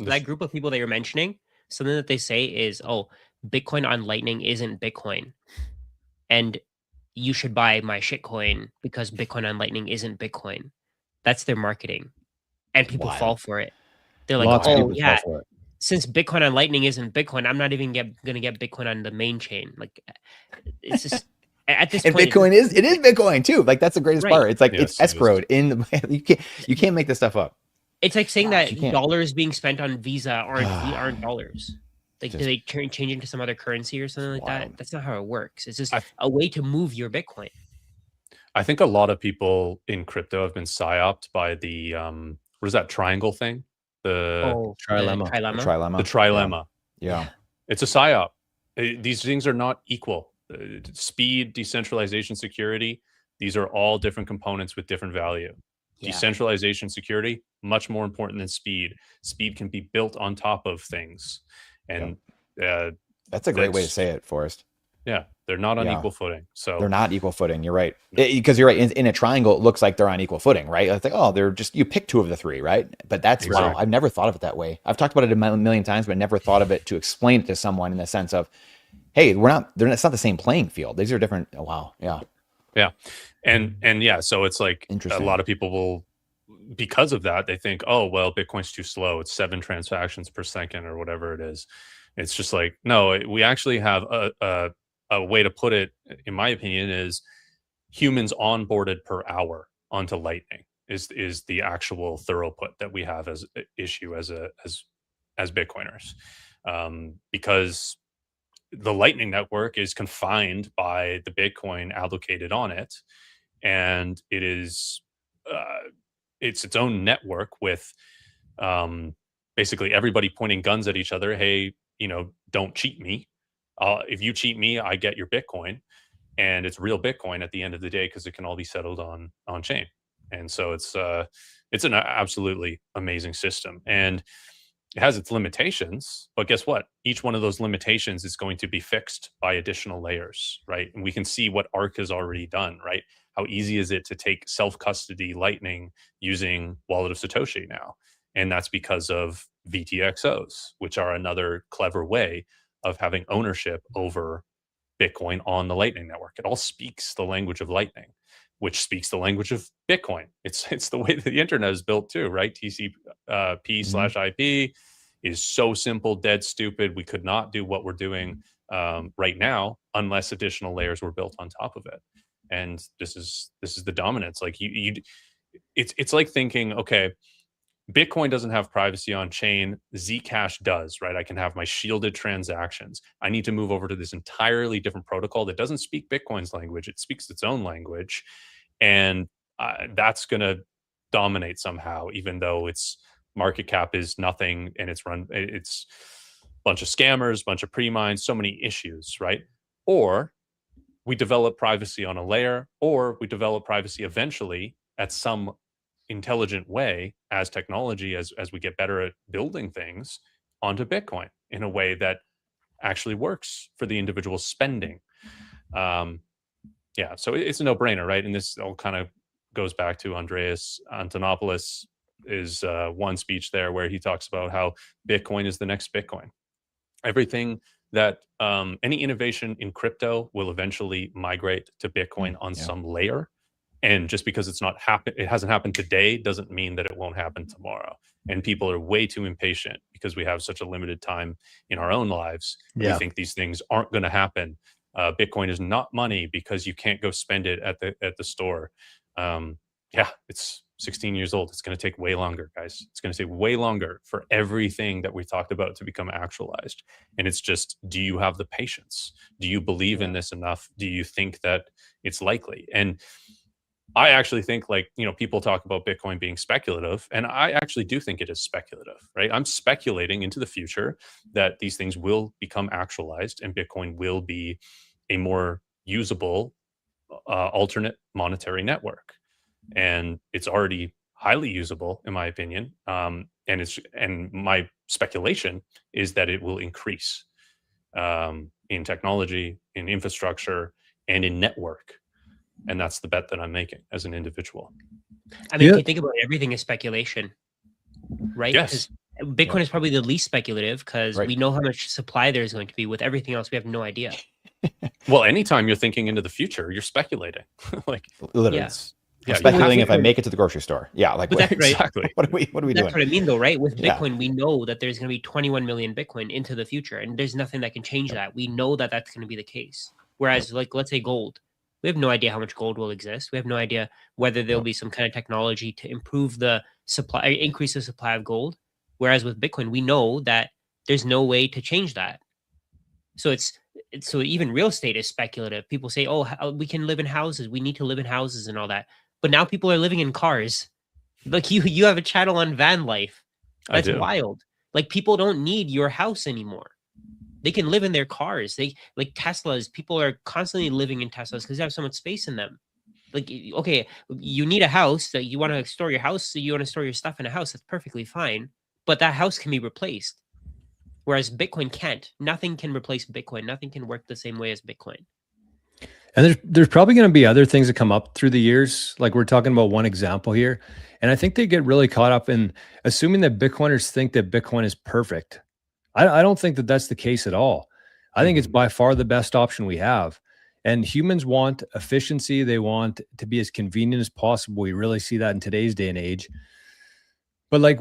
that group of people that you're mentioning, something that they say is, oh, Bitcoin on Lightning isn't Bitcoin, and you should buy my shitcoin because Bitcoin on Lightning isn't Bitcoin. That's their marketing, and people fall for it. They're like, Lots of oh people yeah, fall for it. since Bitcoin on Lightning isn't Bitcoin, I'm not even gonna get Bitcoin on the main chain. Like, it's just at this And point, Bitcoin is Bitcoin too. Like that's the greatest Right. part. It's like Yes, it's escrowed in the you can't make this stuff up. It's like saying Gosh, you that can't. dollars being spent on Visa aren't dollars. Like, Just do they change into some other currency or something like wild. that? That's not how it works. It's just a way to move your Bitcoin. I think a lot of people in crypto have been psyoped by the what is that triangle thing? The trilemma. The trilemma. Yeah. It's a psyop. These things are not equal. Speed, decentralization, security, these are all different components with different value. Yeah. Decentralization, security, much more important than speed. Speed can be built on top of things. And that's a great way to say it, Forrest. Yeah, they're not on equal footing. So they're not equal footing. You're right. Because you're right. In a triangle, it looks like they're on equal footing, right? It's like, oh, they're just, you pick two of the three, right? But that's, wow, I've never thought of it that way. I've talked about it a million times, but never thought of it to explain it to someone in the sense of, hey, it's not the same playing field. These are different. Oh, wow. Yeah. Yeah. And yeah, so it's like a lot of people will, because of that, they think, oh, well, Bitcoin's too slow. It's 7 transactions per second or whatever it is. It's just like, no, we actually have a way to put it, in my opinion, is humans onboarded per hour onto Lightning is the actual throughput that we have as issue as Bitcoiners, because the Lightning network is confined by the Bitcoin allocated on it, and it is it's its own network with basically everybody pointing guns at each other. Hey, don't cheat me. If you cheat me, I get your Bitcoin, and it's real Bitcoin at the end of the day because it can all be settled on chain. And so it's an absolutely amazing system, and it has its limitations. But guess what? Each one of those limitations is going to be fixed by additional layers, right? And we can see what ARK has already done, right? How easy is it to take self-custody Lightning using Wallet of Satoshi now? And that's because of VTXOs, which are another clever way of having ownership over Bitcoin on the Lightning network. It all speaks the language of Lightning, which speaks the language of Bitcoin. It's the way that the internet is built too, right? TCP/IP is so simple, dead stupid. We could not do what we're doing right now unless additional layers were built on top of it. And this is the dominance. Like it's like thinking, okay, Bitcoin doesn't have privacy on chain. Zcash does, right? I can have my shielded transactions. I need to move over to this entirely different protocol that doesn't speak Bitcoin's language. It speaks its own language. And that's going to dominate somehow, even though its market cap is nothing and it's a bunch of scammers, bunch of pre-mines, so many issues, right? Or we develop privacy on a layer, or we develop privacy eventually at some intelligent way as technology, as we get better at building things onto Bitcoin in a way that actually works for the individual spending. Yeah, so it's a no-brainer, right? And this all kind of goes back to Andreas Antonopoulos' one speech there where he talks about how Bitcoin is the next Bitcoin. Everything that any innovation in crypto will eventually migrate to Bitcoin on some layer. And just because it hasn't happened today doesn't mean that it won't happen tomorrow. And people are way too impatient because we have such a limited time in our own lives. We think these things aren't going to happen. Bitcoin is not money because you can't go spend it at the store. It's 16 years old. It's going to take way longer, guys. It's going to take way longer for everything that we talked about to become actualized. And it's just, do you have the patience? Do you believe in this enough? Do you think that it's likely? And I actually think, people talk about Bitcoin being speculative, and I actually do think it is speculative, right? I'm speculating into the future that these things will become actualized and Bitcoin will be a more usable alternate monetary network. And it's already highly usable, in my opinion. And my speculation is that it will increase in technology, in infrastructure, and in network. And that's the bet that I'm making as an individual. I mean, if you think about it, everything is speculation, right? Yes. Bitcoin is probably the least speculative because we know how much supply there's going to be. With everything else, we have no idea. Well, anytime you're thinking into the future, you're speculating. Like literally. Yeah. I'm speculating if I make it to the grocery store. Yeah, like exactly. What are we doing? That's what I mean, though, right? With Bitcoin, we know that there's going to be 21 million Bitcoin into the future, and there's nothing that can change that. We know that that's going to be the case. Whereas, like, let's say gold, we have no idea how much gold will exist. We have no idea whether there'll be some kind of technology to improve the supply, increase the supply of gold. Whereas with Bitcoin, we know that there's no way to change that. So so even real estate is speculative. People say, "Oh, we can live in houses. We need to live in houses and all that." But now people are living in cars. Like you have a channel on van life. That's wild. Like people don't need your house anymore. They can live in their cars. They like Teslas. People are constantly living in Teslas because they have so much space in them. Like, okay, you need a house that you want to store your house. So you want to store your stuff in a house. That's perfectly fine. But that house can be replaced. Whereas Bitcoin can't. Nothing can replace Bitcoin. Nothing can work the same way as Bitcoin. And there's probably going to be other things that come up through the years. Like we're talking about one example here. And I think they get really caught up in assuming that Bitcoiners think that Bitcoin is perfect. I don't think that that's the case at all. I think it's by far the best option we have. And humans want efficiency. They want to be as convenient as possible. We really see that in today's day and age. But like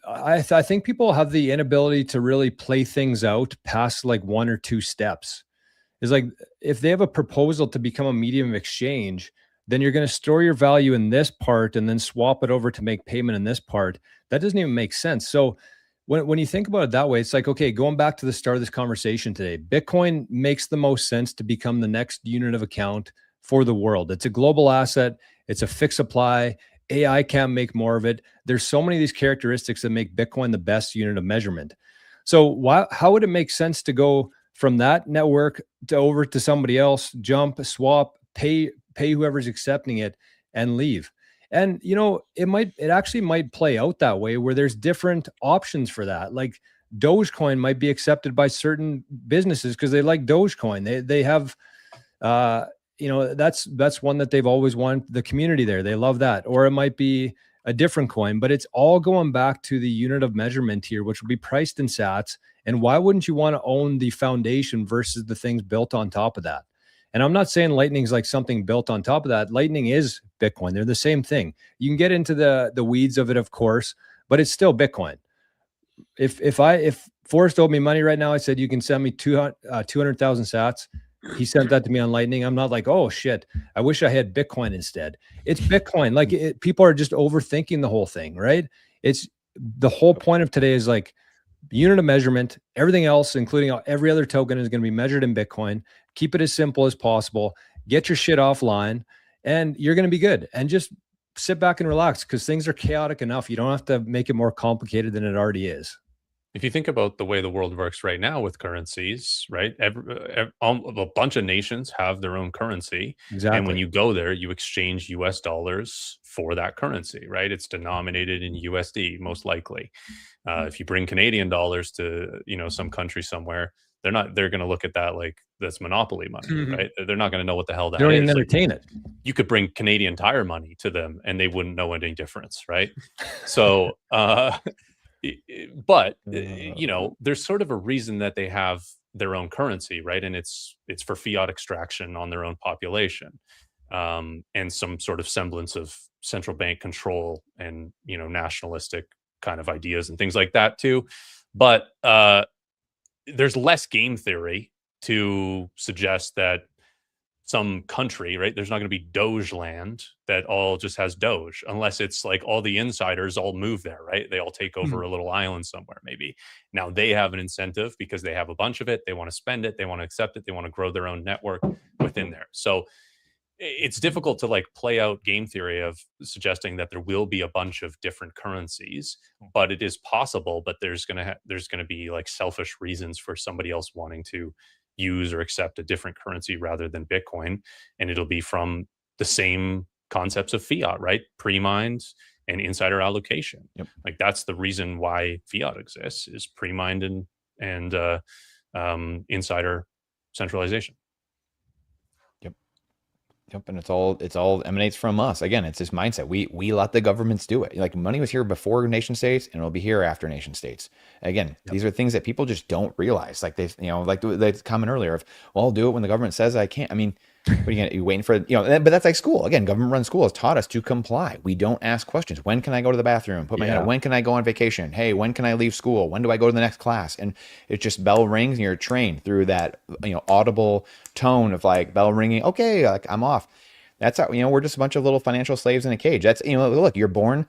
I think people have the inability to really play things out past like one or two steps. Is like, if they have a proposal to become a medium of exchange, then you're going to store your value in this part and then swap it over to make payment in this part. That doesn't even make sense. So when you think about it that way, it's like, okay, going back to the start of this conversation today, Bitcoin makes the most sense to become the next unit of account for the world. It's a global asset. It's a fixed supply. AI can't make more of it. There's so many of these characteristics that make Bitcoin the best unit of measurement. So how would it make sense to go from that network to over to somebody else, jump, swap, pay whoever's accepting it and leave? And, you know, it actually might play out that way where there's different options for that. Like Dogecoin might be accepted by certain businesses because they like Dogecoin. They have, you know, that's one that they've always wanted, the community there. They love that. Or it might be a different coin, but it's all going back to the unit of measurement here, which will be priced in sats. And why wouldn't you want to own the foundation versus the things built on top of that? And I'm not saying Lightning's like something built on top of that. Lightning is Bitcoin. They're the same thing. You can get into the weeds of it, of course, but it's still Bitcoin. If Forrest owed me money right now, I said, you can send me 200,000 sats. He sent that to me on Lightning. I'm not like, oh shit, I wish I had Bitcoin instead. It's Bitcoin. Like people are just overthinking the whole thing, right? It's the whole point of today is like unit of measurement. Everything else, including every other token, is going to be measured in Bitcoin. Keep it as simple as possible. Get your shit offline and you're going to be good. And just sit back and relax because things are chaotic enough. You don't have to make it more complicated than it already is. If you think about the way the world works right now with currencies, right? A bunch of nations have their own currency. Exactly. And when you go there, you exchange US dollars for that currency, right? It's denominated in USD, most likely. If you bring Canadian dollars to, you know, some country somewhere, they're going to look at that like that's monopoly money, right? They're not going to know what the hell that is. They don't even entertain it. You could bring Canadian Tire money to them and they wouldn't know any difference, right? So, but you know, there's sort of a reason that they have their own currency, right? And it's for fiat extraction on their own population, and some sort of semblance of central bank control and, you know, nationalistic kind of ideas and things like that too. But there's less game theory to suggest that some country, right? There's not going to be Doge land that all just has Doge, unless it's like all the insiders all move there, right? They all take over a little island somewhere, maybe. Now they have an incentive because they have a bunch of it. They want to spend it. They want to accept it. They want to grow their own network within there. So it's difficult to like play out game theory of suggesting that there will be a bunch of different currencies, but it is possible. But there's going to be like selfish reasons for somebody else wanting to use or accept a different currency rather than Bitcoin. And it'll be from the same concepts of fiat, right? Pre-mined and insider allocation. Yep. Like that's the reason why fiat exists, is pre-mined and insider centralization. Yep. Yep, and it's all emanates from us. Again, it's this mindset. We let the governments do it. Like money was here before nation states, and it'll be here after nation states. Again, these are things that people just don't realize. Like they, like the comment earlier of, well, I'll do it when the government says I can't. I mean, what are you waiting for? But that's like school. Again, government-run school has taught us to comply. We don't ask questions. When can I go to the bathroom? Put my hand up. When can I go on vacation? Hey, when can I leave school? When do I go to the next class? And it's just bell rings and you're trained through that, audible tone of like bell ringing. Okay, like I'm off. That's how, we're just a bunch of little financial slaves in a cage. That's, look, you're born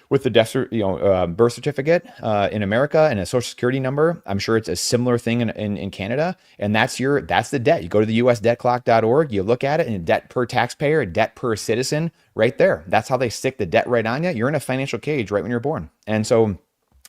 with the birth certificate in America and a social security number. I'm sure it's a similar thing in Canada. And that's the debt. You go to the usdebtclock.org, you look at it, and debt per taxpayer, debt per citizen right there. That's how they stick the debt right on you. You're in a financial cage right when you're born. And so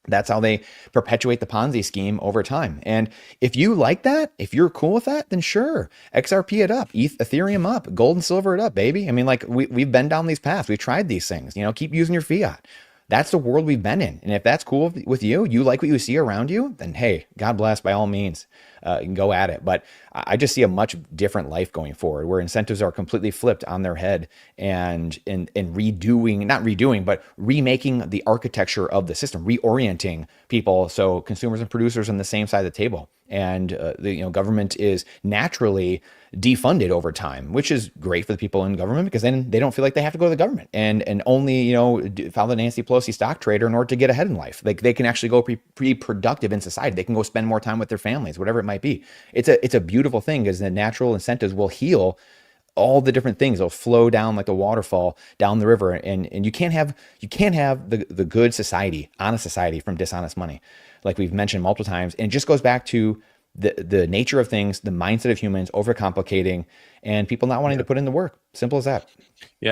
that's how they perpetuate the Ponzi scheme over time. And if you like that, if you're cool with that, then sure, XRP it up, Ethereum up, gold and silver it up, baby. I mean, like we've been down these paths. We've tried these things, keep using your fiat. That's the world we've been in. And if that's cool with you, you like what you see around you, then hey, God bless, by all means, you can go at it. But I just see a much different life going forward where incentives are completely flipped on their head and not redoing, but remaking the architecture of the system, reorienting people so consumers and producers on the same side of the table. And the government is naturally defunded over time, which is great for the people in government because then they don't feel like they have to go to the government and only follow the Nancy Pelosi stock trader in order to get ahead in life. Like they can actually go be productive in society. They can go spend more time with their families, whatever it might be. It's a beautiful thing because the natural incentives will heal all the different things. They'll flow down like a waterfall down the river, and you can't have the good society, honest society, from dishonest money, like we've mentioned multiple times. And it just goes back to the nature of things, the mindset of humans overcomplicating, and people not wanting to put in the work. Simple as that. Yeah.